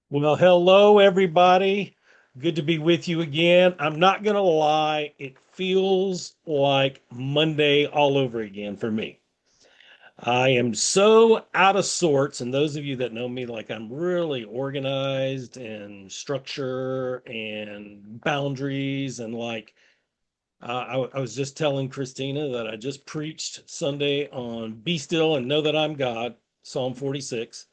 Well, hello, everybody. Good to be with you again. I'm not going to lie, it feels like Monday all over again for me. I am so out of sorts, and those of you that know me, like I'm really organized and structure and boundaries, and I was just telling Christina that I just preached Sunday on Be Still and Know That I'm God, Psalm 46.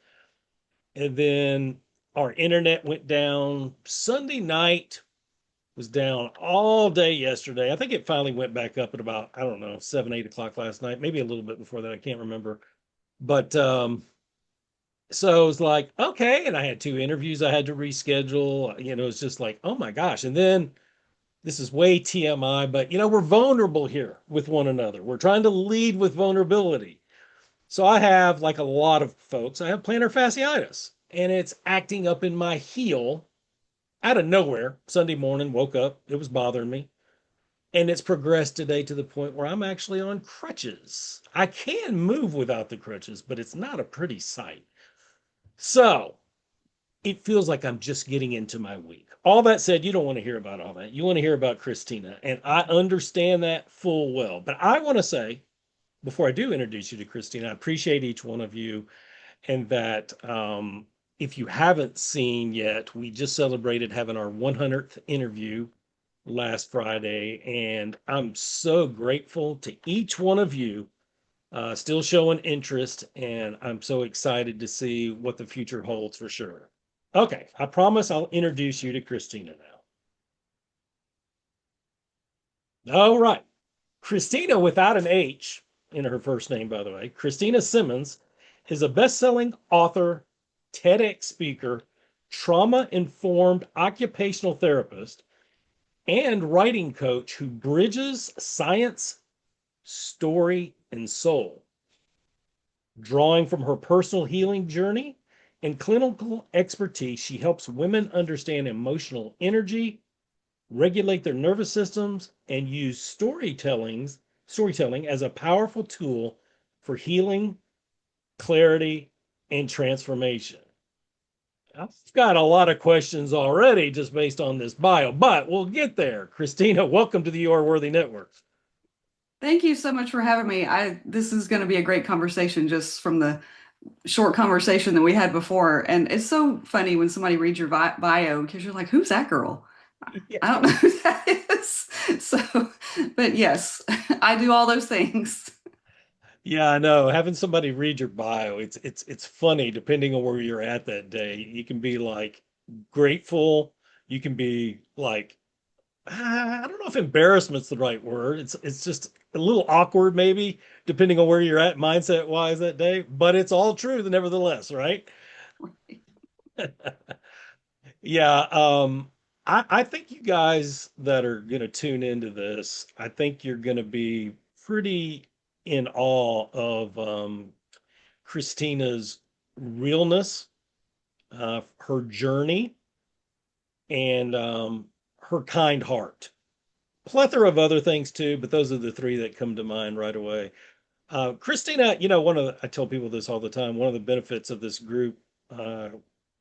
And then our internet went down. Sunday night was down all day yesterday. I think it finally went back up at about, I don't know, 7, 8 o'clock last night, maybe a little bit before that. I can't remember. But so it was like, okay. And I had two interviews I had to reschedule. It's just like, oh my gosh. And then this is way TMI, but we're vulnerable here with one another. We're trying to lead with vulnerability. So I have, like a lot of folks, I have plantar fasciitis and it's acting up in my heel out of nowhere. Sunday morning, woke up, it was bothering me. And it's progressed today to the point where I'm actually on crutches. I can move without the crutches, but it's not a pretty sight. So it feels like I'm just getting into my week. All that said, you don't want to hear about all that. You want to hear about Christina. And I understand that full well. But I want to say, before I do introduce you to Christina, I appreciate each one of you. And that if you haven't seen yet, we just celebrated having our 100th interview last Friday. And I'm so grateful to each one of you still showing interest. And I'm so excited to see what the future holds for sure. Okay, I promise I'll introduce you to Christina now. All right. Christina, without an H in her first name, by the way, Cristina Simmons is a best selling author, TEDx speaker, trauma informed occupational therapist, and writing coach who bridges science, story, and soul. Drawing from her personal healing journey and clinical expertise, she helps women understand emotional energy, regulate their nervous systems, and use storytelling as a powerful tool for healing, clarity, and transformation. I've got a lot of questions already just based on this bio, but we'll get there. Christina, welcome to the You Are Worthy Network. Thank you so much for having me. This is going to be a great conversation just from the short conversation that we had before. And it's so funny when somebody reads your bio because you're like, who's that girl? Yeah. I don't know who that is. So, but yes, I do all those things. Yeah, I know. Having somebody read your bio, it's funny depending on where you're at that day. You can be like grateful, you can be like I don't know if embarrassment's the right word. It's just a little awkward maybe depending on where you're at mindset wise that day, but it's all true nevertheless, right? Yeah, I think you guys that are gonna tune into this, I think you're gonna be pretty in awe of Christina's realness, her journey, and her kind heart. Plethora of other things too, but those are the three that come to mind right away. Christina, I tell people this all the time. One of the benefits of this group, uh,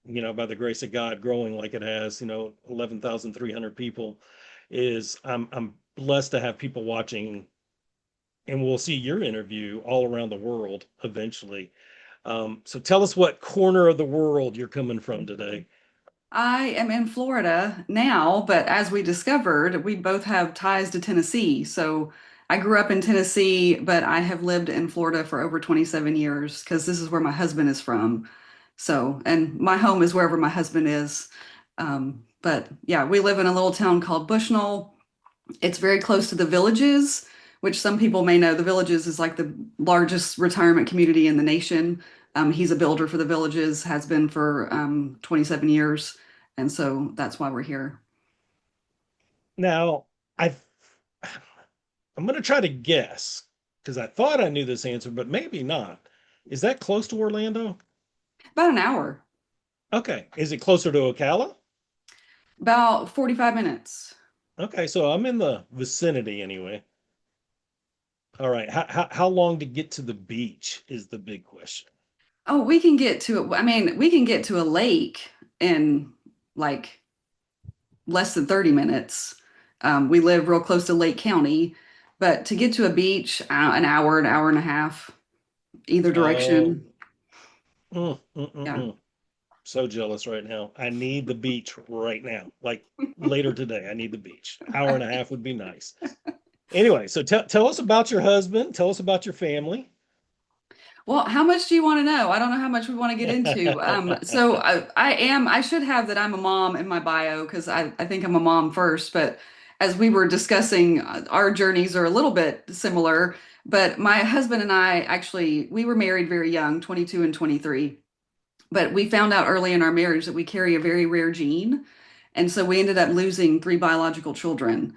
by the grace of God, growing like it has, 11,300 people, is I'm blessed to have people watching, and we'll see your interview all around the world eventually. So tell us what corner of the world you're coming from today. I am in Florida now, but as we discovered, we both have ties to Tennessee. So I grew up in Tennessee, but I have lived in Florida for over 27 years because this is where my husband is from. So, and my home is wherever my husband is. But yeah, we live in a little town called Bushnell. It's very close to the Villages, which some people may know. The Villages is like the largest retirement community in the nation. He's a builder for the Villages, has been for 27 years. And so that's why we're here. Now, I I'm going to try to guess because I thought I knew this answer, but maybe not. Is that close to Orlando? About an hour, Okay. Is it closer to Ocala? about 45 minutes. Okay, so I'm in the vicinity anyway. All right. How long to get to the beach is the big question. Oh, we can get to it. I mean, we can get to a lake in like less than 30 minutes. We live real close to Lake County, but to get to a beach, an hour and a half, either Oh, direction. Yeah. so jealous right now. I need the beach right now. Like later today, I need the beach. Hour and a half would be nice. Anyway, so tell us about your husband. Tell us about your family. Well, how much do you want to know? I don't know how much we want to get into. I should have that I'm a mom in my bio because I think I'm a mom first. But as we were discussing, our journeys are a little bit similar. But my husband and I actually, we were married very young, 22 and 23. But we found out early in our marriage that we carry a very rare gene. And so we ended up losing three biological children,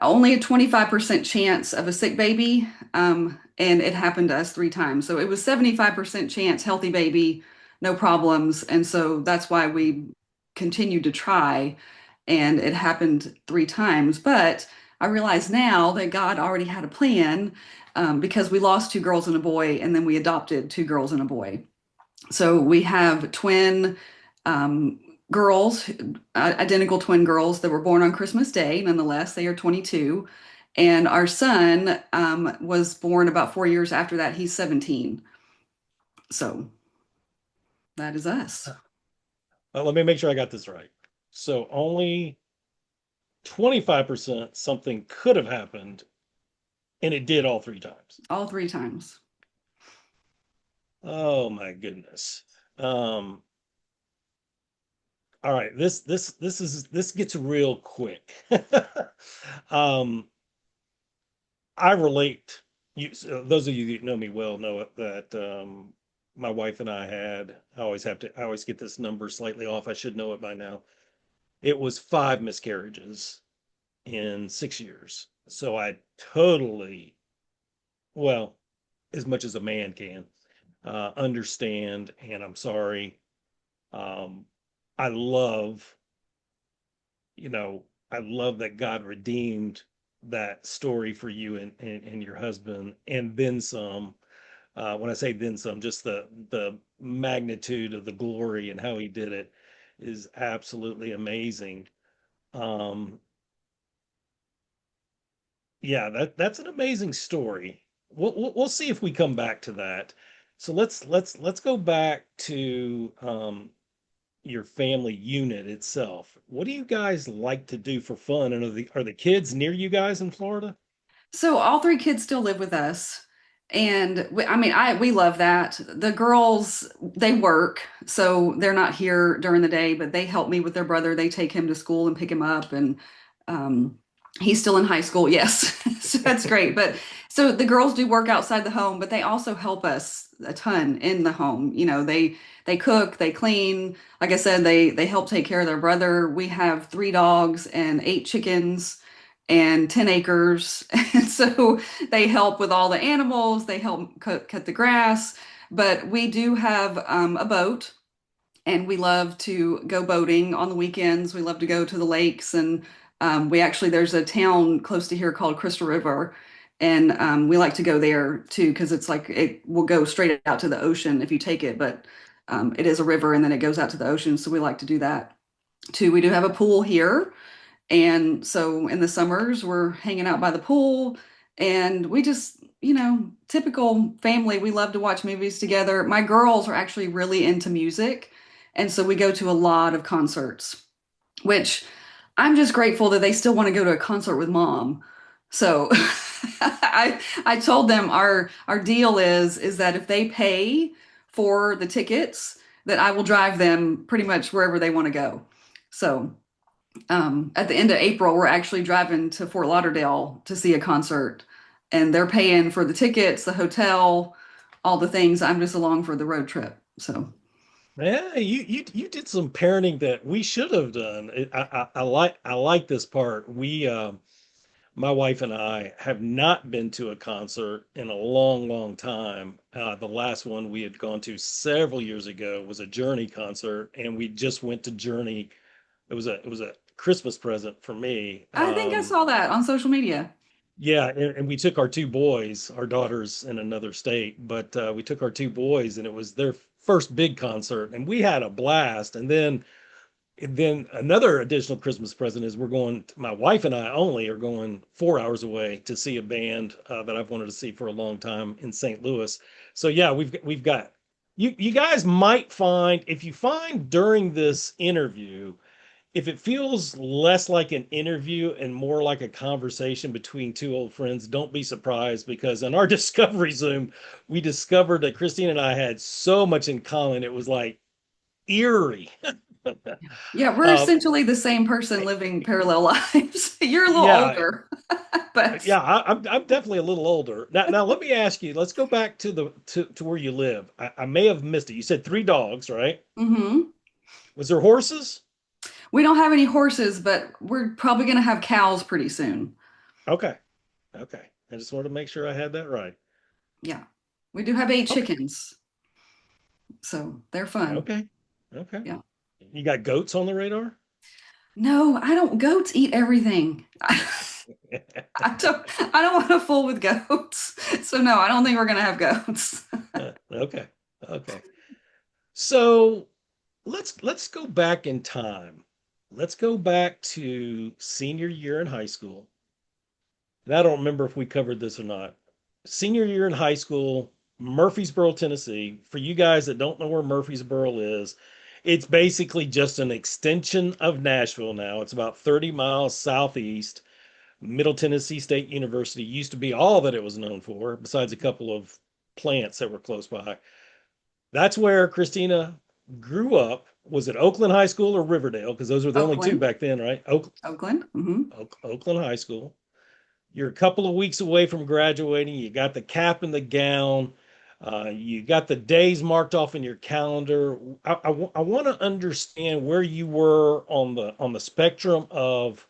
only a 25% chance of a sick baby. And it happened to us three times. So it was 75% chance healthy baby, no problems. And so that's why we continued to try. And it happened three times. But I realize now that God already had a plan because we lost two girls and a boy, and then we adopted two girls and a boy. So we have twin um, girls, identical twin girls that were born on Christmas Day. Nonetheless, they are 22. And our son was born about 4 years after that. He's 17. So that is us. Let me make sure I got this right. So only 25% something could have happened, and it did all three times. All three times. Oh my goodness. Um, all right, this gets real quick. Um, I relate. Those of you that know me well know it, that my wife and I had. I always get this number slightly off. I should know it by now. It was five miscarriages in 6 years. So I totally, well, as much as a man can, understand, and I'm sorry. Um, I love, I love that God redeemed that story for you and your husband, and then some. When I say then some, just the magnitude of the glory and how he did it is absolutely amazing. Um, yeah, that's an amazing story. We'll see if we come back to that. So let's go back to your family unit itself. What do you guys like to do for fun? And are the kids near you guys in Florida? So all three kids still live with us. And I mean, we love that. The girls, they work, so they're not here during the day, but they help me with their brother. They take him to school and pick him up, and um, he's still in high school. Yes, so that's great. But so the girls do work outside the home, but they also help us a ton in the home. They cook, they clean. Like I said, they help take care of their brother. We have three dogs and eight chickens and 10 acres. And so they help with all the animals, they help cut the grass. But we do have a boat, and we love to go boating on the weekends. We love to go to the lakes. And there's a town close to here called Crystal River. And we like to go there too, because it's like it will go straight out to the ocean if you take it. But it is a river and then it goes out to the ocean. So we like to do that too. We do have a pool here, and so in the summers, we're hanging out by the pool, and we just, typical family. We love to watch movies together. My girls are actually really into music. And so we go to a lot of concerts, which I'm just grateful that they still want to go to a concert with mom. So I told them our deal is that if they pay for the tickets, that I will drive them pretty much wherever they want to go. So at the end of April, we're actually driving to Fort Lauderdale to see a concert, and they're paying for the tickets, the hotel, all the things. I'm just along for the road trip. So, Yeah, you did some parenting that we should have done. I like this part. My wife and I have not been to a concert in a long, long time. The last one we had gone to several years ago was a Journey concert, and we just went to Journey. It was a Christmas present for me. I think I saw that on social media. Yeah, and we took our two boys, our daughter's in another state, but we took our two boys, and it was their first big concert, and we had a blast. And then And then another additional Christmas present is my wife and I only are going 4 hours away to see a band that I've wanted to see for a long time in St. Louis. So yeah, we've got you guys might find if you find during this interview if it feels less like an interview and more like a conversation between two old friends, don't be surprised because in our discovery Zoom, we discovered that Christine and I had so much in common. It was like eerie. Yeah, we're Uh, essentially the same person living parallel lives. You're a little yeah, older, but yeah, I'm definitely a little older. Now let me ask you, let's go back to to where you live. I may have missed it. You said three dogs, right? mhm. Was there horses? We don't have any horses, but we're probably going to have cows pretty soon. Okay, okay. I just wanted to make sure I had that right. Yeah. We do have eight Okay, chickens, so they're fun. okay, okay. Yeah. You got goats on the radar? No, I don't. Goats eat everything. I don't want to fool with goats. So no, I don't think we're going to have goats. Okay, okay. So let's go back in time. Let's go back to senior year in high school. And I don't remember if we covered this or not. Senior year in high school, Murfreesboro, Tennessee. For you guys that don't know where Murfreesboro is, it's basically just an extension of Nashville now. It's about 30 miles southeast. Middle Tennessee State University used to be all that it was known for, besides a couple of plants that were close by. That's where Christina grew up. Was it Oakland High School or Riverdale? Because those were the only two Oakland. back then, right? Oakland. Hmm. Oakland High School. You're a couple of weeks away from graduating. You got the cap and the gown. You got the days marked off in your calendar. I want to understand where you were on the spectrum of,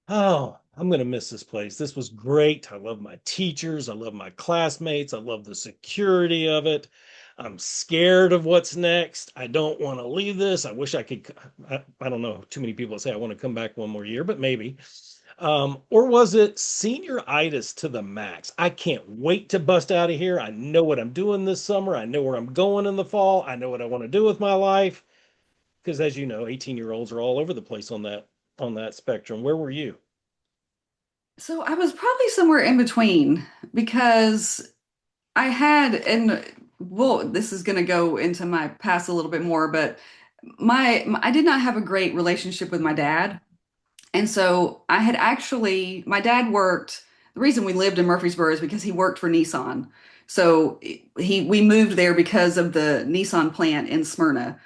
oh, I'm going to miss this place. This was great. I love my teachers. I love my classmates. I love the security of it. I'm scared of what's next. I don't want to leave this. I wish I could. I don't know. Too many people say I want to come back one more year, but maybe. Or was it senioritis to the max? I can't wait to bust out of here. I know what I'm doing this summer. I know where I'm going in the fall. I know what I want to do with my life. Because as you know, 18-year-olds are all over the place on that spectrum. Where were you? So I was probably somewhere in between because I had, and well, this is going to go into my past a little bit more, but I did not have a great relationship with my dad. And so I had actually, my dad worked, the reason we lived in Murfreesboro is because he worked for Nissan. So we moved there because of the Nissan plant in Smyrna.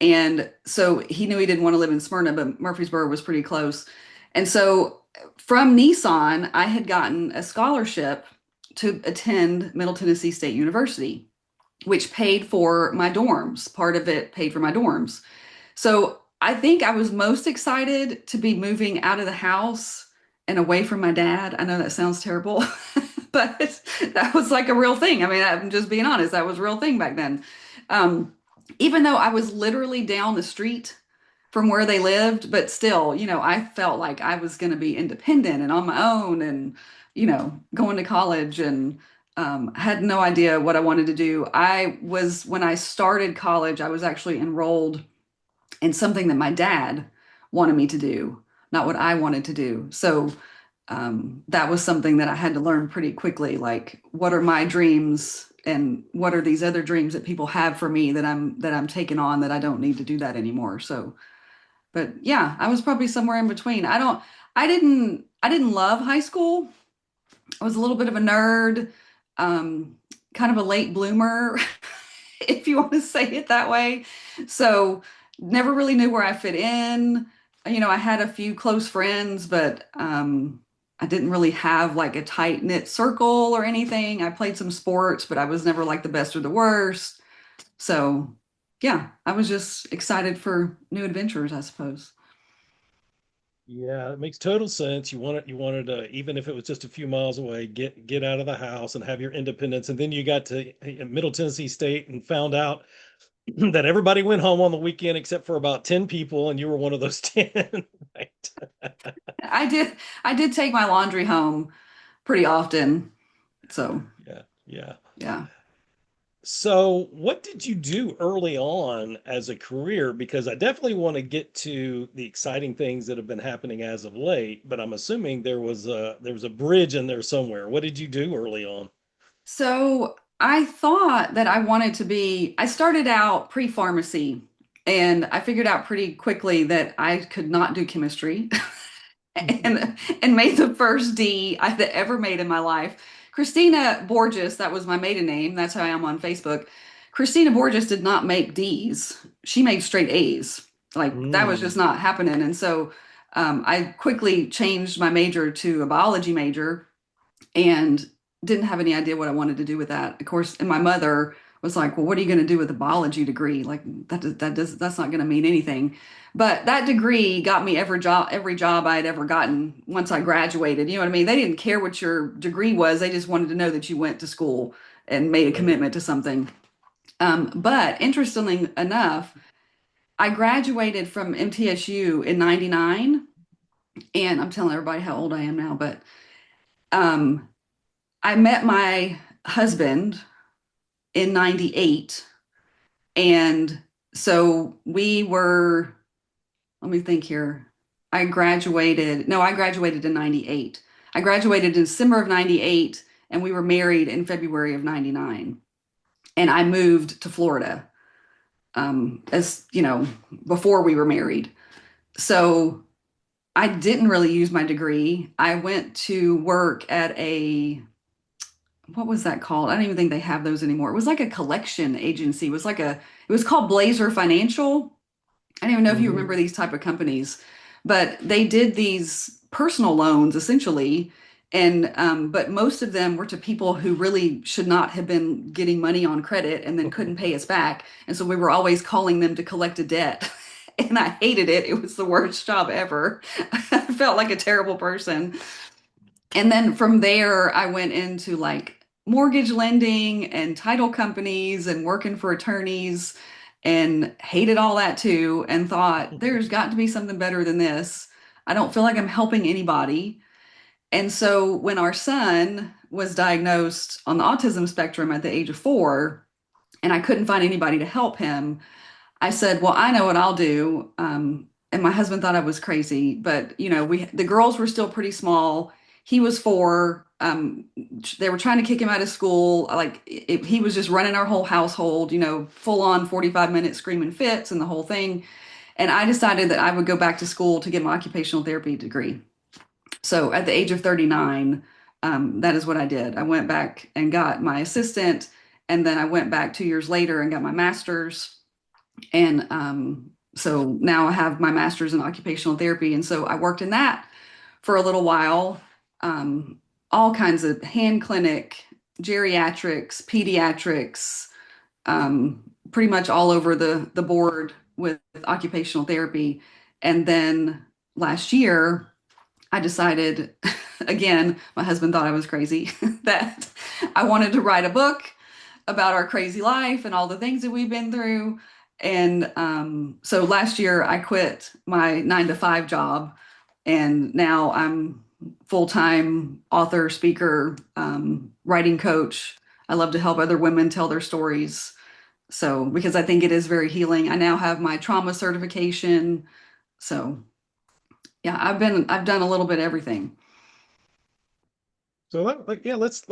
And so he knew he didn't want to live in Smyrna, but Murfreesboro was pretty close. And so from Nissan, I had gotten a scholarship to attend Middle Tennessee State University, which paid for my dorms. Part of it paid for my dorms. So I think I was most excited to be moving out of the house and away from my dad. I know that sounds terrible, but that was like a real thing. I mean, I'm just being honest, that was a real thing back then. Um, Even though I was literally down the street from where they lived, but still, I felt like I was going to be independent and on my own and, going to college and had no idea what I wanted to do. When I started college, I was actually enrolled in something that my dad wanted me to do, not what I wanted to do. So that was something that I had to learn pretty quickly. Like, what are my dreams, and what are these other dreams that people have for me that I'm taking on that I don't need to do that anymore. So, but yeah, I was probably somewhere in between. I didn't love high school. I was a little bit of a nerd, um, kind of a late bloomer, if you want to say it that way. So never really knew where I fit in. I had a few close friends, but I didn't really have like a tight knit circle or anything. I played some sports, but I was never like the best or the worst. So yeah, I was just excited for new adventures, I suppose. Yeah, it makes total sense. You wanted to, even if it was just a few miles away, get out of the house and have your independence. And then you got to Middle Tennessee State and found out that everybody went home on the weekend except for about 10 people, and you were one of those 10, right? I did take my laundry home pretty often. So Yeah, yeah. yeah. So, what did you do early on as a career? Because I definitely want to get to the exciting things that have been happening as of late, but I'm assuming there was a bridge in there somewhere. What did you do early on? So I thought that I wanted to be, I started out pre-pharmacy and I figured out pretty quickly that I could not do chemistry and made the first D I've ever made in my life. Christina Borges, that was my maiden name. That's how I am on Facebook. Christina Borges did not make D's. She made straight A's. Like that was just Mm, not happening. And so I quickly changed my major to a biology major and didn't have any idea what I wanted to do with that. Of course, and my mother was like, "Well, what are you going to do with a biology degree? Like that's not going to mean anything." But that degree got me every job I'd ever gotten once I graduated. You know what I mean? They didn't care what your degree was. They just wanted to know that you went to school and made a right. commitment to something. But interestingly enough, I graduated from MTSU in '99, and I'm telling everybody how old I am now, but um, I met my husband in '98. And so we were, let me think here. I graduated in '98. I graduated in December of '98, and we were married in February of '99. And I moved to Florida, as you know, before we were married. So I didn't really use my degree. I went to work at what was that called? I don't even think they have those anymore. It was like a collection agency. It was called Blazer Financial. I don't even know if you remember Hmm. these type of companies, but they did these personal loans essentially. And but most of them were to people who really should not have been getting money on credit and then couldn't pay us back. And so we were always calling them to collect a debt. And I hated it. It was the worst job ever. I felt like a terrible person. And then from there, I went into like mortgage lending and title companies and working for attorneys and hated all that too and thought there's got to be something better than this. I don't feel like I'm helping anybody. And so when our son was diagnosed on the autism spectrum at the age of 4, and I couldn't find anybody to help him, I said, "Well, I know what I'll do." And my husband thought I was crazy, but the girls were still pretty small. He was 4. They were trying to kick him out of school. He was just running our whole household, full on 45-minute screaming fits and the whole thing. And I decided that I would go back to school to get my occupational therapy degree. So at the age of 39, that is what I did. I went back and got my assistant, and then I went back 2 years later and got my master's. And so now I have my master's in occupational therapy. And so I worked in that for a little while, um, all kinds of hand clinic, geriatrics, pediatrics, pretty much all over the board with occupational therapy. And then last year, I decided, again, my husband thought I was crazy, that I wanted to write a book about our crazy life and all the things that we've been through. And so last year I quit my 9 to 5 job, and now I'm full-time author, speaker, writing coach. I love to help other women tell their stories. So because I think it is very healing. I now have my trauma certification. So yeah, I've done a little bit of everything. So yeah, let's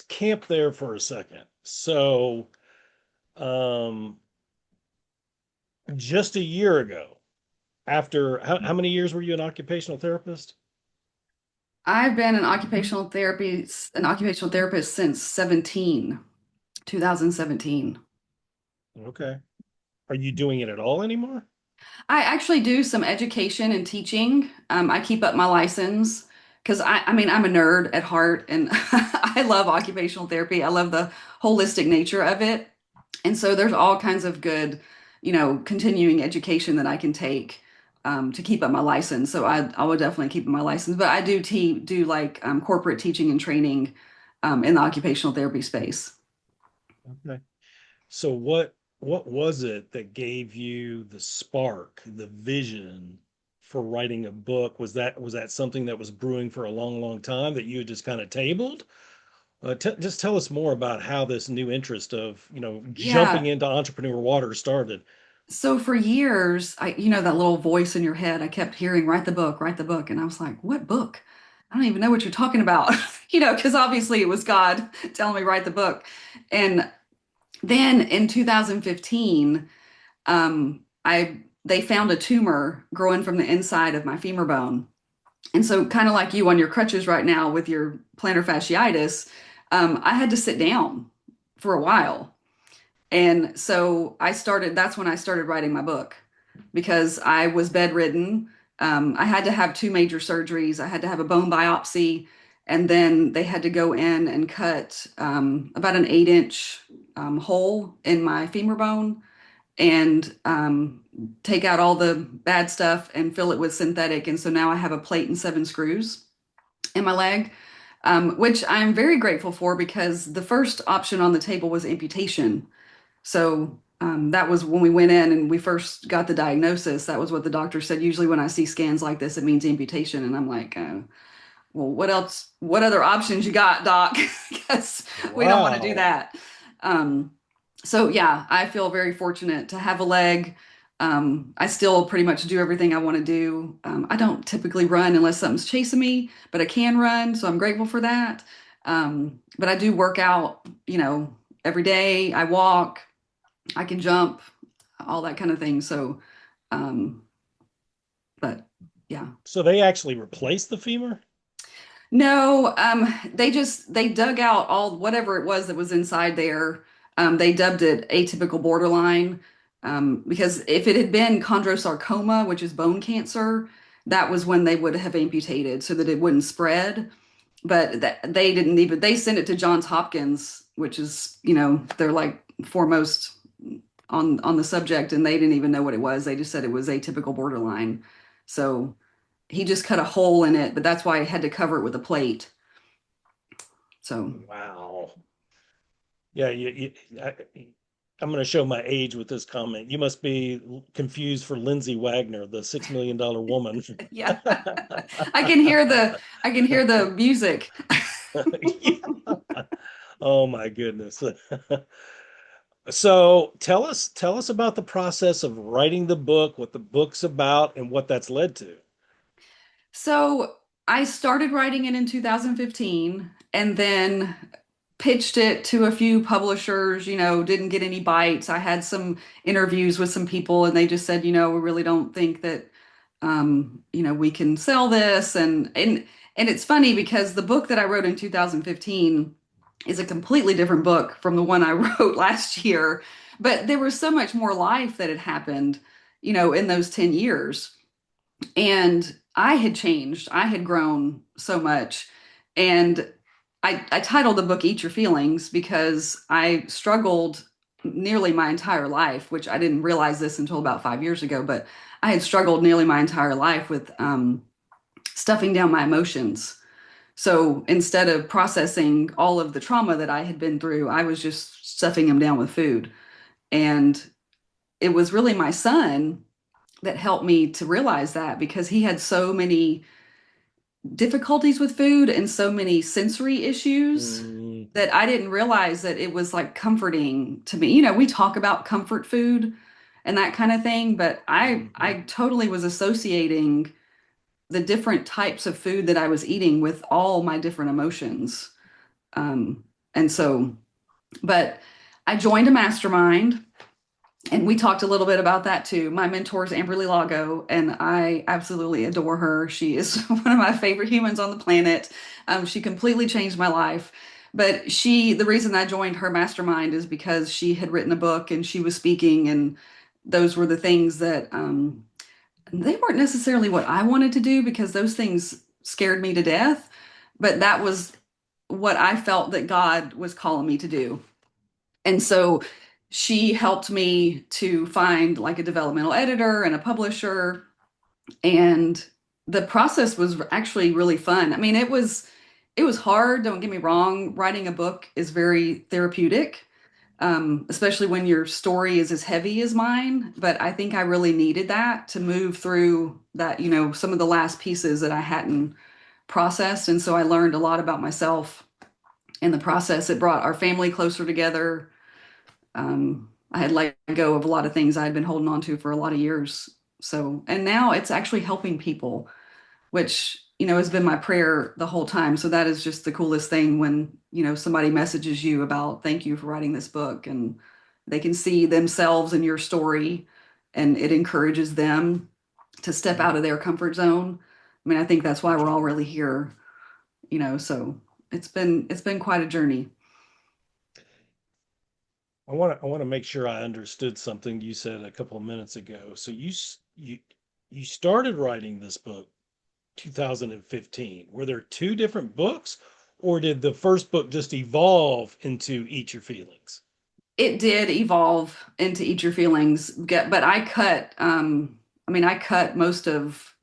camp there for a second. So, um, just a year ago, after how many years were you an occupational therapist? I've been an occupational therapist since 2017. Okay. Are you doing it at all anymore? I actually do some education and teaching. I keep up my license because I mean, I'm a nerd at heart and I love occupational therapy. I love the holistic nature of it. And so there's all kinds of good, continuing education that I can take to keep up my license. So I would definitely keep up my license, but I do like corporate teaching and training in the occupational therapy space. Okay. So what was it that gave you the spark, the vision for writing a book? Was that something that was brewing for a long, long time that you had just kind of tabled? Just tell us more about how this new interest of, jumping Yeah. into entrepreneur water started. So for years, that little voice in your head, I kept hearing, write the book, write the book. And I was like, what book? I don't even know what you're talking about, because obviously it was God telling me write the book. And then in 2015, they found a tumor growing from the inside of my femur bone. And so, kind of like you on your crutches right now with your plantar fasciitis, I had to sit down for a while. And so that's when I started writing my book because I was bedridden. I had to have two major surgeries. I had to have a bone biopsy, and then they had to go in and cut about an 8-inch hole in my femur bone and take out all the bad stuff and fill it with synthetic. And so now I have a plate and 7 screws in my leg, which I'm very grateful for because the first option on the table was amputation. So that was when we went in and we first got the diagnosis. That was what the doctor said. Usually, when I see scans like this, it means amputation. And I'm like, well, what else? What other options you got, doc? Because we don't want to do Wow. that. Um, so, yeah, I feel very fortunate to have a leg. I still pretty much do everything I want to do. I don't typically run unless something's chasing me, but I can run. So I'm grateful for that. But I do work out, every day. I walk. I can jump, all that kind of thing. So, um, but yeah. So they actually replaced the femur? No, they dug out all whatever it was that was inside there. They dubbed it atypical borderline, because if it had been chondrosarcoma, which is bone cancer, that was when they would have amputated so that it wouldn't spread. But they didn't even they sent it to Johns Hopkins, which is, they're like foremost on the subject, and they didn't even know what it was. They just said it was atypical borderline. So he just cut a hole in it, but that's why I had to cover it with a plate. So Wow. Yeah, I'm going to show my age with this comment. You must be confused for Lindsay Wagner, the $6 million woman. yeah, I can hear the music. Yeah. Oh my goodness. So tell us about the process of writing the book, what the book's about, and what that's led to. So I started writing it in 2015 and then pitched it to a few publishers, didn't get any bites. I had some interviews with some people and they just said, we really don't think that we can sell this. And it's funny because the book that I wrote in 2015 is a completely different book from the one I wrote last year. But there was so much more life that had happened, in those 10 years. And I had changed. I had grown so much. And I titled the book Eat Your Feelings because I struggled nearly my entire life, which I didn't realize this until about 5 years ago, but I had struggled nearly my entire life with stuffing down my emotions. So instead of processing all of the trauma that I had been through, I was just stuffing them down with food. And it was really my son that helped me to realize that because he had so many difficulties with food and so many sensory issues Mm, that I didn't realize that it was like comforting to me. We talk about comfort food and that kind of thing, but I mhm. totally was associating the different types of food that I was eating with all my different emotions. And so, but I joined a mastermind and we talked a little bit about that too. My mentor is Amberly Lago, and I absolutely adore her. She is one of my favorite humans on the planet. She completely changed my life. But the reason I joined her mastermind is because she had written a book and she was speaking, and those were the things that they weren't necessarily what I wanted to do because those things scared me to death. But that was what I felt that God was calling me to do. And so she helped me to find like a developmental editor and a publisher. And the process was actually really fun. I mean, it was hard, don't get me wrong. Writing a book is very therapeutic, especially when your story is as heavy as mine. But I think I really needed that to move through that, some of the last pieces that I hadn't processed. And so I learned a lot about myself in the process. It brought our family closer together. I had let go of a lot of things I had been holding on to for a lot of years. So, and now it's actually helping people, which, has been my prayer the whole time. So that is just the coolest thing when, somebody messages you about thank you for writing this book and they can see themselves in your story and it encourages them to step out of their comfort zone. I mean, I think that's why we're all really here, so it's been quite a journey. I want to make sure I understood something you said a couple of minutes ago. So you started writing this book 2015. Were there two different books, or did the first book just evolve into Eat Your Feelings? It did evolve into Eat Your Feelings, but I cut most of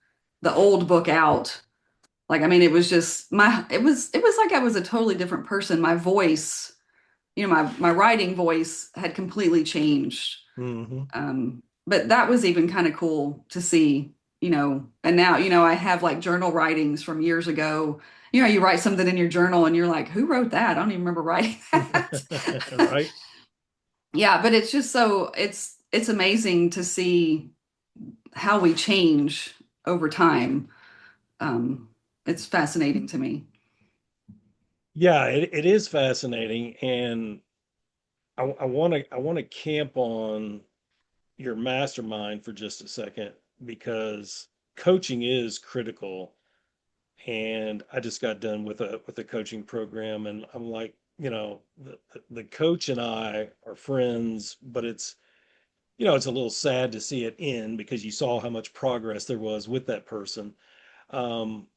the old book out. Like, I mean, it was just it was like I was a totally different person. My voice, my writing voice had completely changed. Hmm. But that was even kind of cool to see, and now, I have like journal writings from years ago. You write something in your journal and you're like, who wrote that? I don't even remember writing that. Right? Yeah, but it's just it's amazing to see how we change over time. Um, it's fascinating to me. Yeah, it is fascinating, and I want to camp on your mastermind for just a second because coaching is critical. And I just got done with a coaching program, and I'm like, the coach and I are friends, but it's a little sad to see it end because you saw how much progress there was with that person. Um,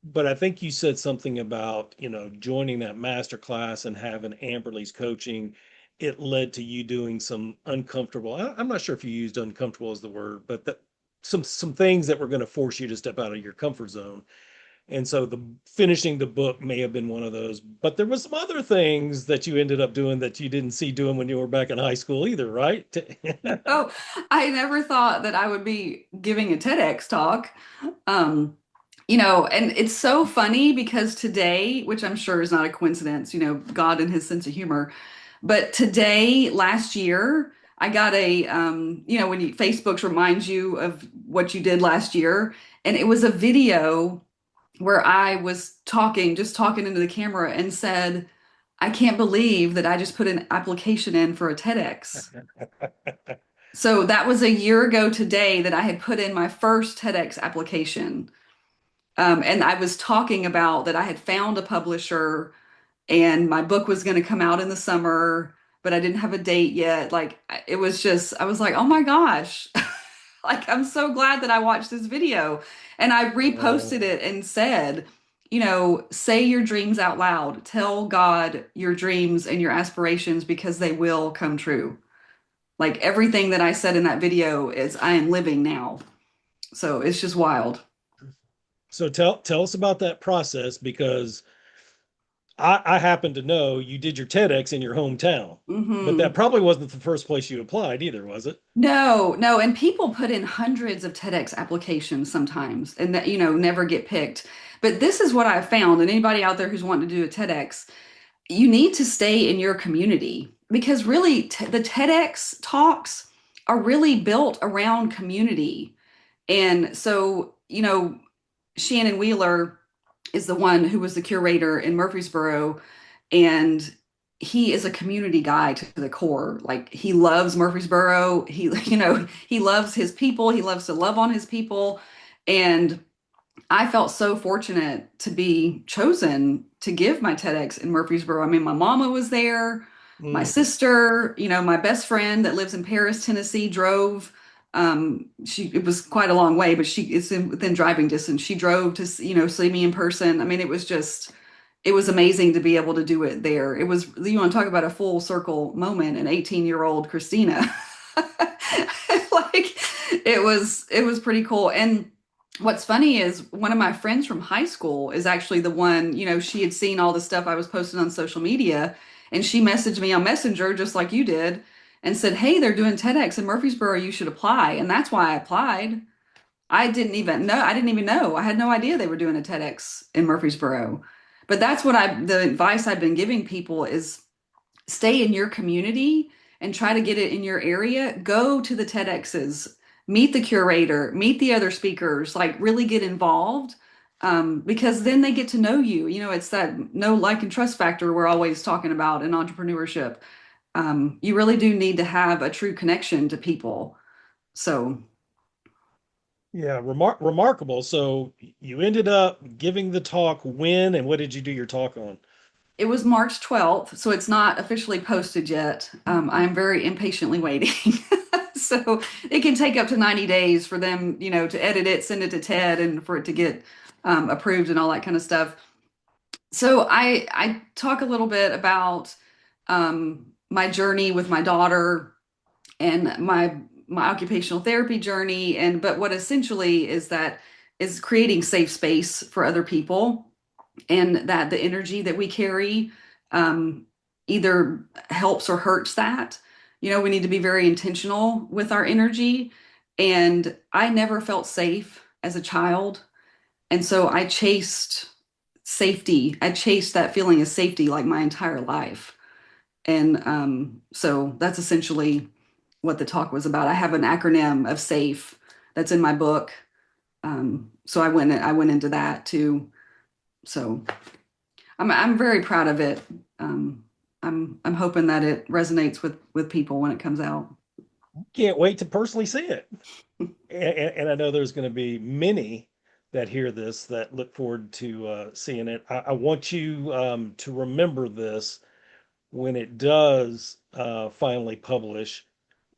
but I think you said something about, joining that master class and having Amberly's coaching. It led to you doing some uncomfortable. I'm not sure if you used uncomfortable as the word, but some things that were going to force you to step out of your comfort zone. And so the finishing the book may have been one of those, but there was some other things that you ended up doing that you didn't see doing when you were back in high school either, right? Oh, I never thought that I would be giving a TEDx talk. Um, and it's so funny because today, which I'm sure is not a coincidence, God and his sense of humor, but today, last year, I got when Facebook reminds you of what you did last year, and it was a video where I was just talking into the camera and said, I can't believe that I just put an application in for a TEDx. So that was a year ago today that I had put in my first TEDx application. And I was talking about that I had found a publisher and my book was going to come out in the summer, but I didn't have a date yet. Like it was just, I was like, oh my gosh. Like I'm so glad that I watched this video. And I reposted Oh, it and said, say your dreams out loud. Tell God your dreams and your aspirations because they will come true. Like everything that I said in that video is I am living now. So it's just wild. so tell us about that process because I happen to know you did your TEDx in your hometown, but that Hmm. probably wasn't the first place you applied either, was it? No, no, and people put in hundreds of TEDx applications sometimes and that, never get picked. But this is what I've found, and anybody out there who's wanting to do a TEDx, you need to stay in your community because really the TEDx talks are really built around community. And so, Shannon Wheeler is the one who was the curator in Murfreesboro, and he is a community guy to the core. Like he loves Murfreesboro. He, he loves his people. He loves to love on his people. And I felt so fortunate to be chosen to give my TEDx in Murfreesboro. I mean, my mama was there, my Mm. sister, my best friend that lives in Paris, Tennessee, drove. It was quite a long way, but within driving distance. She drove to, see me in person. I mean, it was amazing to be able to do it there. It was, you want to talk about a full circle moment, an 18-year-old Christina. Like it was pretty cool. And what's funny is one of my friends from high school is actually the one, she had seen all the stuff I was posting on social media and she messaged me on Messenger just like you did and said, "Hey, they're doing TEDx in Murfreesboro, you should apply." And that's why I applied. I didn't even know. I had no idea they were doing a TEDx in Murfreesboro. But that's the advice I've been giving people is stay in your community and try to get it in your area. Go to the TEDx's, meet the curator, meet the other speakers, like really get involved. Because then they get to know you. You know, it's that know, like, and trust factor we're always talking about in entrepreneurship. You really do need to have a true connection to people. So Yeah, remarkable. So you ended up giving the talk when, and what did you do your talk on? it was March 12th, so it's not officially posted yet. I'm very impatiently waiting. So it can take up to 90 days for them, you know, to edit it, send it to TED, and for it to get approved and all that kind of stuff. So I talk a little bit about my journey with my daughter and my occupational therapy journey, and but what essentially is creating safe space for other people, and that the energy that we carry um, either helps or hurts that. You know, we need to be very intentional with our energy. And I never felt safe as a child. And so I chased safety. I chased that feeling of safety like my entire life. And so that's essentially what the talk was about. I have an acronym of SAFE that's in my book. So I went into that too. So I'm very proud of it. Um, I'm hoping that it resonates with people when it comes out. Can't wait to personally see it. And I know there's going to be many that hear this that look forward to seeing it. I want you to remember this when it does finally publish.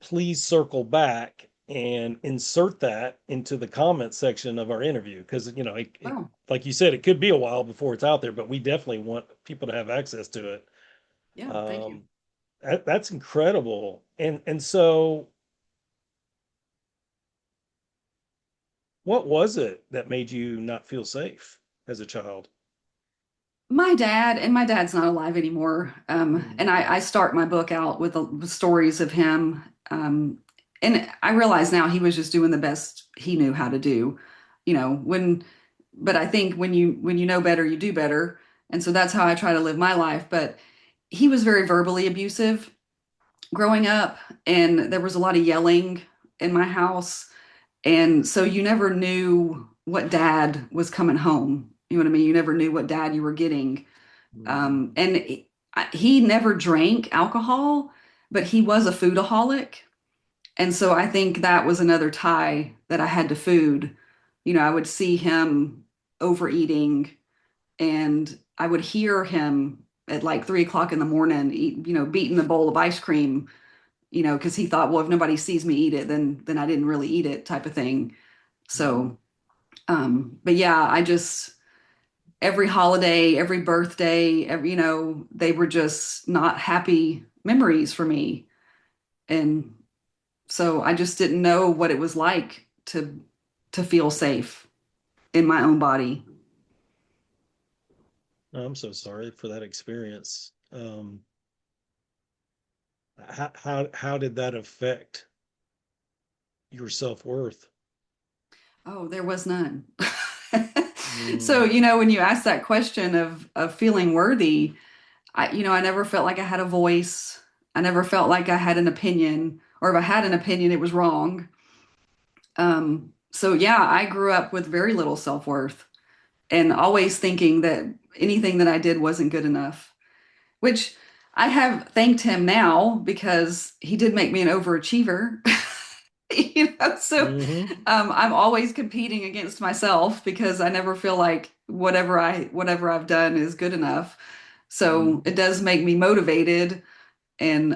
Please circle back and insert that into the comment section of our interview because you know Oh, like you said, it could be a while before it's out there, but we definitely want people to have access to it. yeah, thank you. Um, that's incredible. And so, what was it that made you not feel safe as a child? My dad's not alive anymore. And Mhm. I start my book out with stories of him. And I realize now he was just doing the best he knew how to do, you know, but I think when you know better, you do better. And so that's how I try to live my life. But he was very verbally abusive growing up, and there was a lot of yelling in my house. And so you never knew what dad was coming home. You know what I mean? You never knew what dad you were getting. Mhm. And he never drank alcohol, but he was a foodaholic. And so I think that was another tie that I had to food. You know, I would see him overeating, and I would hear him at like 3 o'clock in the morning, beating a bowl of ice cream, because he thought, well, if nobody sees me eat it, then I didn't really eat it, type of thing. Mhm. So, but yeah, I just every holiday, every birthday, they were just not happy memories for me. And so I just didn't know what it was like to feel safe in my own body. I'm so sorry for that experience. How did that affect your self-worth? Oh, there was none. So, Mm, when you ask that question of feeling worthy, I never felt like I had a voice. I never felt like I had an opinion, or if I had an opinion, it was wrong. So yeah, I grew up with very little self-worth and always thinking that anything that I did wasn't good enough, which I have thanked him now because he did make me an overachiever. So hmm I'm always competing against myself because I never feel like whatever I've done is good enough. So hmm it does make me motivated and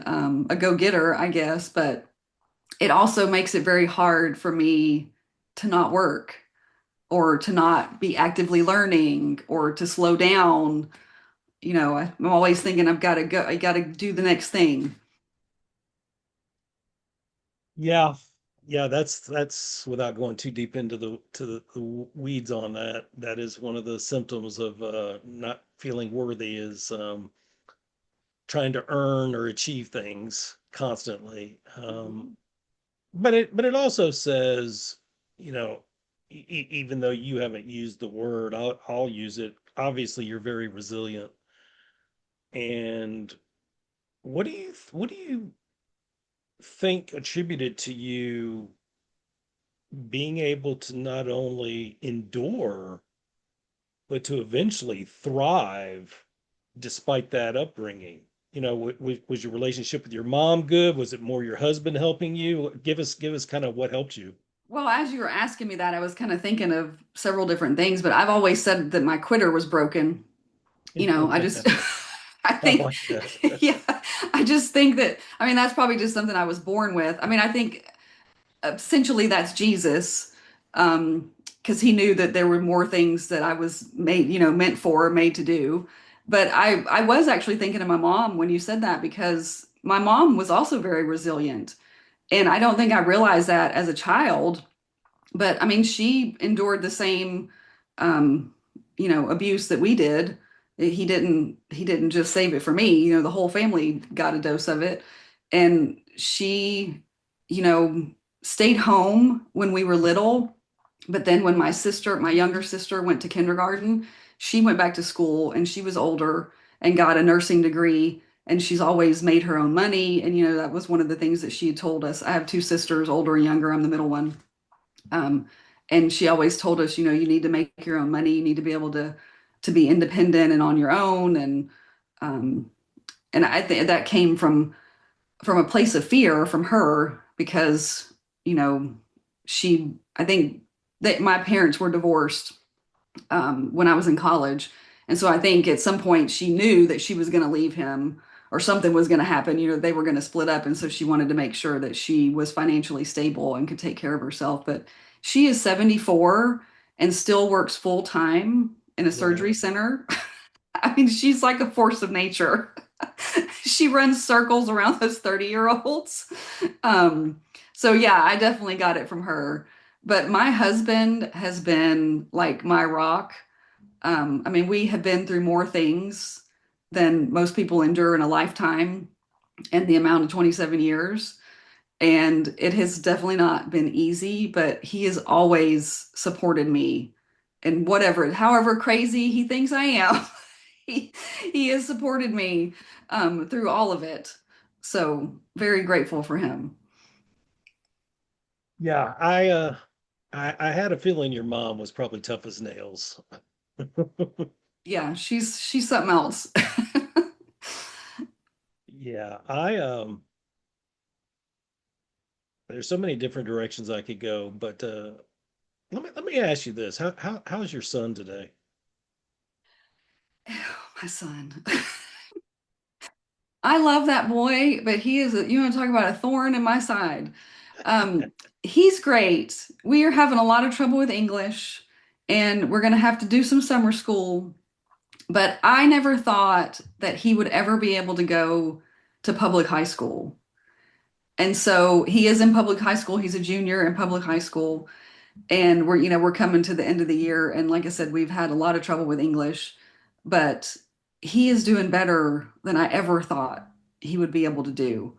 a go-getter, I guess, but it also makes it very hard for me to not work or to not be actively learning or to slow down. I'm always thinking I've got to go, I got to do the next thing. Yeah, yeah, that's without going too deep into the weeds on that. That is one of the symptoms of not feeling worthy is trying to earn or achieve things constantly. Mhm. But it also says, you know, even though you haven't used the word, I'll use it. obviously you're very resilient. And what do you think attributed to you being able to not only endure, but to eventually thrive despite that upbringing? Was your relationship with your mom good? Was it more your husband helping you? Give us kind of what helped you. Well, as you were asking me that, I was kind of thinking of several different things, but I've always said that my quitter was broken. I just, I I think, like that. yeah, I just think that, I mean, that's probably just something I was born with. I mean, I think essentially that's Jesus, because he knew that there were more things that I was made, meant for, made to do. But I was actually thinking of my mom when you said that because my mom was also very resilient. And I don't think I realized that as a child, but I mean, she endured the same, um, abuse that we did. He didn't just save it for me. The whole family got a dose of it. And she, you know, stayed home when we were little. But then when my younger sister went to kindergarten, she went back to school and she was older and got a nursing degree. And she's always made her own money. And, that was one of the things that she had told us. I have two sisters, older and younger. I'm the middle one. Um, and she always told us, you need to make your own money. You need to be able to be independent and on your own. Um, and I think that came from a place of fear from her because, you know, I think that my parents were divorced when I was in college. And so I think at some point she knew that she was going to leave him or something was going to happen. They were going to split up. And so she wanted to make sure that she was financially stable and could take care of herself. But she is 74 and still works full time in a surgery Wow. center. I mean, she's like a force of nature. She runs circles around those 30-year-olds. So yeah, I definitely got it from her. But my husband has been like my rock. I mean, we have been through more things than most people endure in a lifetime and the amount of 27 years. And it has definitely not been easy, but he has always supported me and however crazy he thinks I am, he, he has supported me through all of it. So very grateful for him. Yeah, I had a feeling your mom was probably tough as nails. Yeah, she's something else. Yeah, there's so many different directions I could go, but let me ask you this. How's your son today? My son. I love that boy, but you want to talk about a thorn in my side. He's great. We are having a lot of trouble with English, and we're going to have to do some summer school. But I never thought that he would ever be able to go to public high school. And so he is in public high school. He's a junior in public high school. And we're coming to the end of the year. And like I said, we've had a lot of trouble with English, but he is doing better than I ever thought he would be able to do.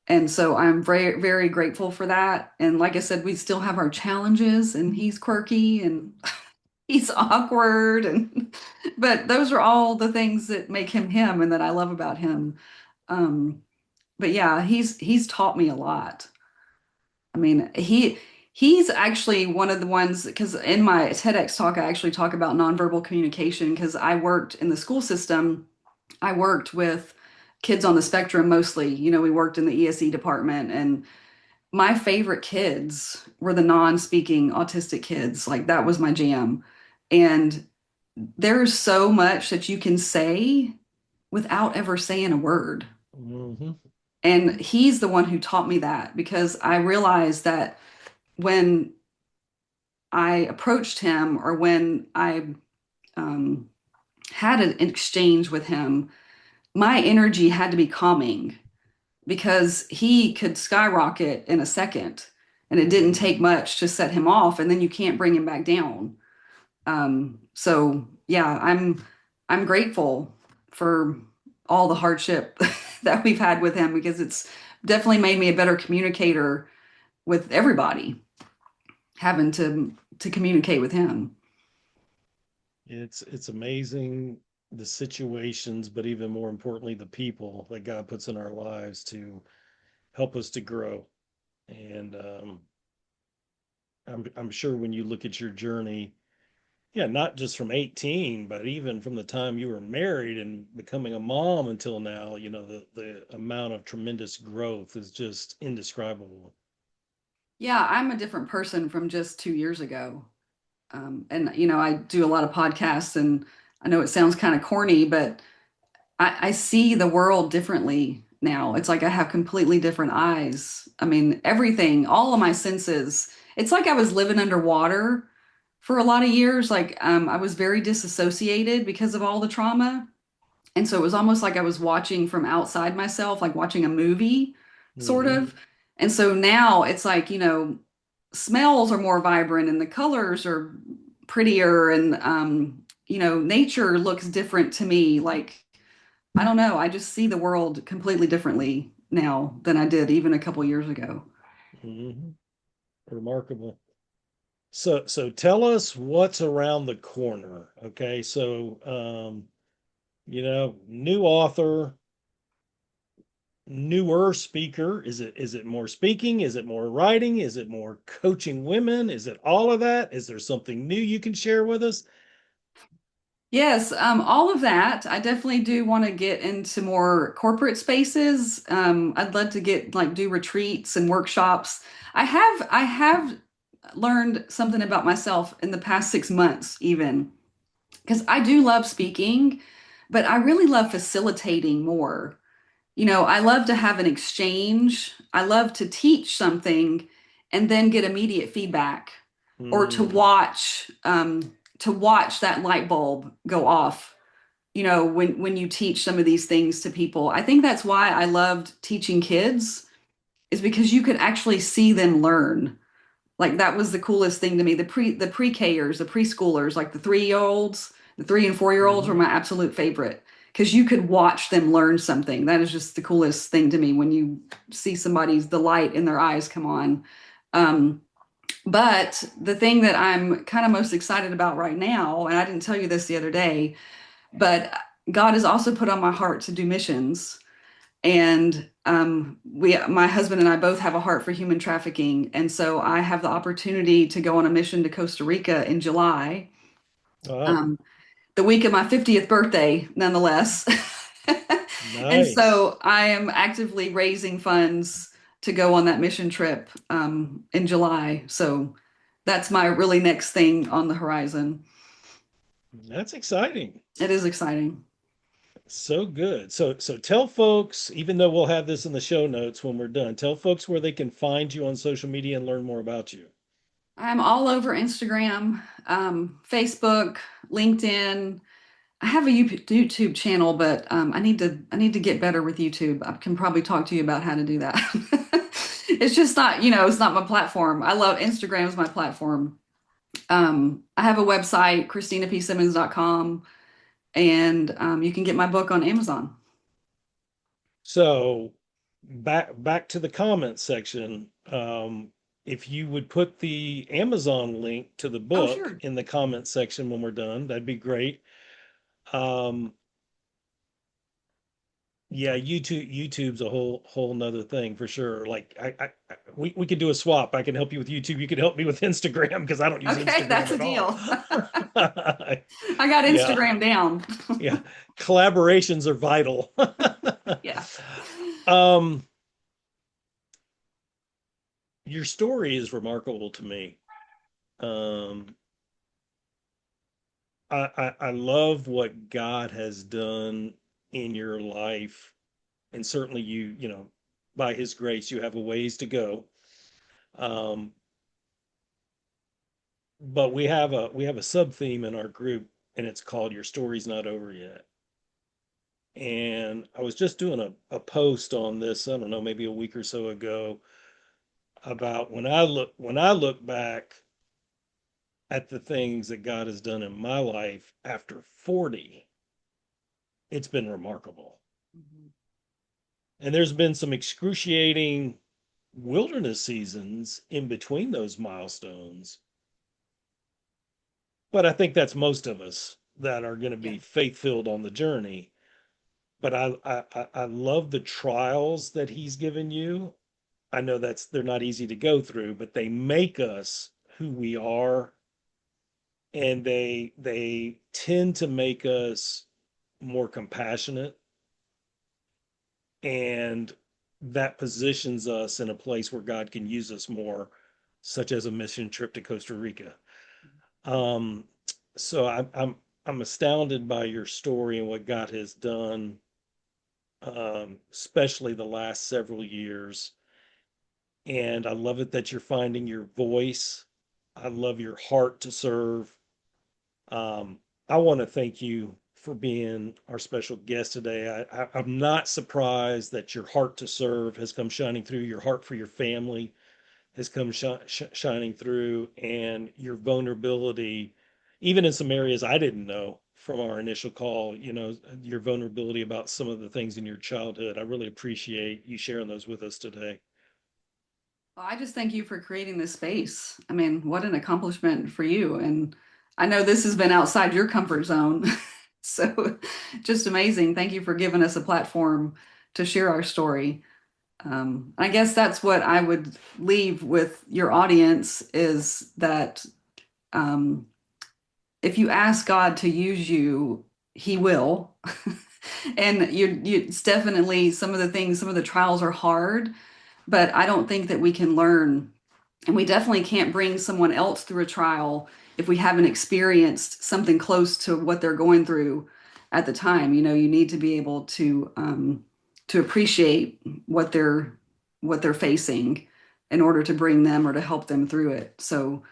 And so I'm very, very grateful for that. And like I said, we still have our challenges, and he's quirky and he's awkward but those are all the things that make him him and that I love about him. Um, but yeah, he's taught me a lot. I mean, he's actually one of the ones because in my TEDx talk, I actually talk about nonverbal communication because I worked in the school system. I worked with kids on the spectrum mostly. We worked in the ESE department, and my favorite kids were the non-speaking autistic kids. Like that was my jam. And there's so much that you can say without ever saying a word. Hmm. And he's the one who taught me that because I realized that when I approached him or when I um, had an exchange with him, my energy had to be calming because he could skyrocket in a second and it didn't take much to set him off and then you can't bring him back down. So yeah, I'm grateful for all the hardship that we've had with him because it's definitely made me a better communicator with everybody having to communicate with him. It's amazing the situations, but even more importantly, the people that God puts in our lives to help us to grow. And I'm sure when you look at your journey, yeah, not just from 18, but even from the time you were married and becoming a mom until now, the amount of tremendous growth is just indescribable. Yeah, I'm a different person from just 2 years ago. And I do a lot of podcasts, and I know it sounds kind of corny, but I see the world differently now. It's like I have completely different eyes. I mean, everything, all of my senses. It's like I was living underwater for a lot of years. Like, I was very disassociated because of all the trauma. And so it was almost like I was watching from outside myself, like watching a movie, sort Hmm. of. And so now it's like, smells are more vibrant and the colors are prettier, and nature looks different to me. Like, I don't know, I just see the world completely differently now than I did even a couple years ago. Hmm. Remarkable. So tell us what's around the corner. Okay. So, new author, newer speaker. Is it more speaking? Is it more writing? Is it more coaching women? Is it all of that? Is there something new you can share with us? Yes, all of that. I definitely do want to get into more corporate spaces. I'd love to get like do retreats and workshops. I have learned something about myself in the past 6 months, even because I do love speaking, but I really love facilitating more. I love to have an exchange. I love to teach something and then get immediate feedback, or Hmm. to watch that light bulb go off. When you teach some of these things to people. I think that's why I loved teaching kids, is because you could actually see them learn. Like, that was the coolest thing to me. The pre-Kers, the preschoolers, like the 3-year olds, the 3 and 4-year olds were Hmm. my absolute favorite, because you could watch them learn something. That is just the coolest thing to me, when you see somebody's the light in their eyes come on. Um, but the thing that I'm kind of most excited about right now, and I didn't tell you this the other day, but God has also put on my heart to do missions. And my husband and I both have a heart for human trafficking, and so I have the opportunity to go on a mission to Costa Rica in July, Wow. um, the week of my 50th birthday, nonetheless. And Nice. so I am actively raising funds to go on that mission trip in July. So that's my really next thing on the horizon. That's exciting. It is exciting. So good. So tell folks, even though we'll have this in the show notes when we're done, tell folks where they can find you on social media and learn more about you. I'm all over Instagram, Facebook, LinkedIn. I have a YouTube channel, but I need to get better with YouTube. I can probably talk to you about how to do that. It's just not, it's not my platform. I love Instagram as my platform. I have a website, CristinaPSimmons.com, and you can get my book on Amazon. So back to the comment section. If you would put the Amazon link to the Oh, book sure. in the comment section when we're done, that'd be great. Um, yeah, YouTube's a whole nother thing for sure. Like we could do a swap. I can help you with YouTube. You could help me with Instagram because I don't use Okay, Instagram that's a at all. deal. I got Yeah, Instagram down. yeah. Collaborations are vital. Yeah. Um, your story is remarkable to me. Um, I love what God has done in your life, and certainly by His grace, you have a ways to go. Um, but we have a sub theme in our group, and it's called "Your Story's Not Over Yet." And I was just doing a post on this, I don't know, maybe a week or so ago, about when I look back at the things that God has done in my life after 40, it's been remarkable. Mhm. And there's been some excruciating wilderness seasons in between those milestones. But I think that's most of us that are going to Yeah. be faith filled on the journey. But I love the trials that he's given you. I know they're not easy to go through, but they make us who we are, and they tend to make us more compassionate, and that positions us in a place where God can use us more, such as a mission trip to Costa Rica. Um, so I'm astounded by your story and what God has done, especially the last several years. And I love it that you're finding your voice. I love your heart to serve. Um, I want to thank you for being our special guest today. I'm not surprised that your heart to serve has come shining through, your heart for your family has come shining through, and your vulnerability, even in some areas I didn't know from our initial call, your vulnerability about some of the things in your childhood. I really appreciate you sharing those with us today. Well, I just thank you for creating this space. I mean, what an accomplishment for you. And I know this has been outside your comfort zone. So just amazing. Thank you for giving us a platform to share our story. I guess that's what I would leave with your audience is that um, if you ask God to use you, He will. And it's definitely some of the things, some of the trials are hard, but I don't think that we can learn, and we definitely can't bring someone else through a trial if we haven't experienced something close to what they're going through at the time. You know, you need to be able to appreciate what they're facing in order to bring them or to help them through it. So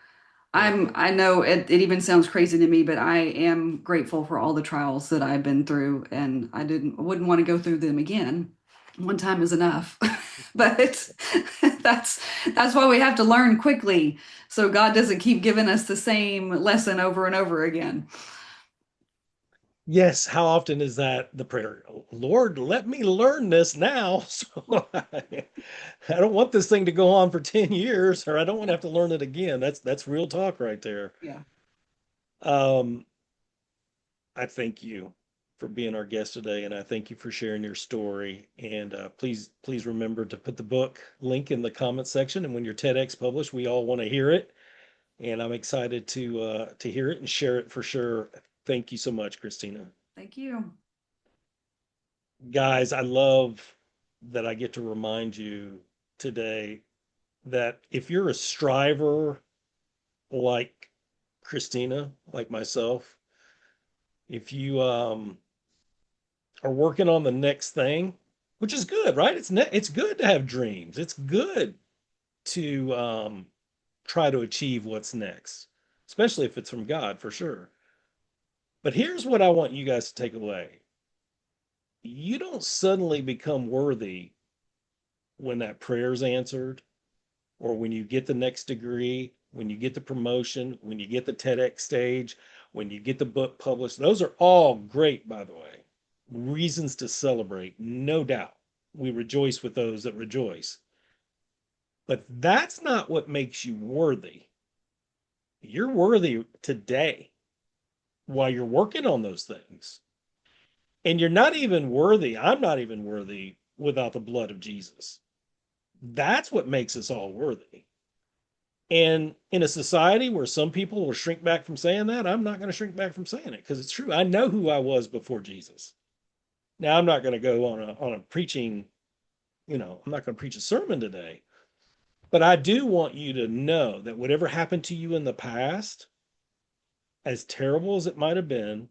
Yeah. I know it even sounds crazy to me, but I am grateful for all the trials that I've been through, and wouldn't want to go through them again. One time is enough. But that's that's why we have to learn quickly, so God doesn't keep giving us the same lesson over and over again. Yes, how often is that the prayer? Lord, let me learn this now. So I don't want this thing to go on for 10 years, or I don't want to Yeah. have to learn it again. That's real talk right there. Yeah. Um, I thank you for being our guest today, and I thank you for sharing your story. And please remember to put the book link in the comment section. And when your TEDx published, we all want to hear it, and I'm excited to hear it and share it for sure. Thank you so much, Christina. Thank you. Guys, I love that I get to remind you today that if you're a striver like Christina, like myself, if you are working on the next thing, which is good, right? It's good to have dreams. It's good to try to achieve what's next, especially if it's from God, for sure. But here's what I want you guys to take away. You don't suddenly become worthy when that prayer is answered, or when you get the next degree, when you get the promotion, when you get the TEDx stage, when you get the book published. Those are all great, by the way. Reasons to celebrate, no doubt. We rejoice with those that rejoice. But that's not what makes you worthy. You're worthy today while you're working on those things. And you're not even worthy. I'm not even worthy without the blood of Jesus. That's what makes us all worthy. And in a society where some people will shrink back from saying that, I'm not going to shrink back from saying it because it's true. I know who I was before Jesus. Now I'm not going to go on a preaching, I'm not going to preach a sermon today, but I do want you to know that whatever happened to you in the past, as terrible as it might have been,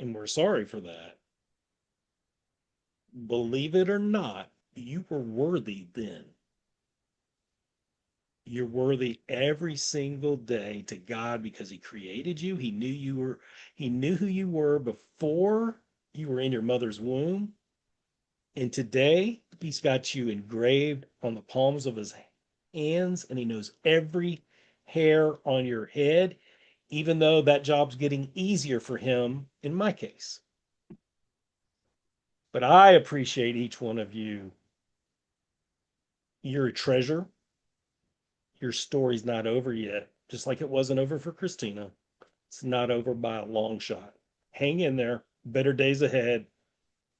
and we're sorry for that, believe it or not, you were worthy then. You're worthy every single day to God because He created you. He knew who you were before you were in your mother's womb. And today He's got you engraved on the palms of His hands, and He knows every hair on your head, even though that job's getting easier for Him in my case. But I appreciate each one of you. You're a treasure. Your story's not over yet. just like it wasn't over for Christina. It's not over by a long shot. Hang in there. Better days ahead.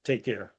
Take care.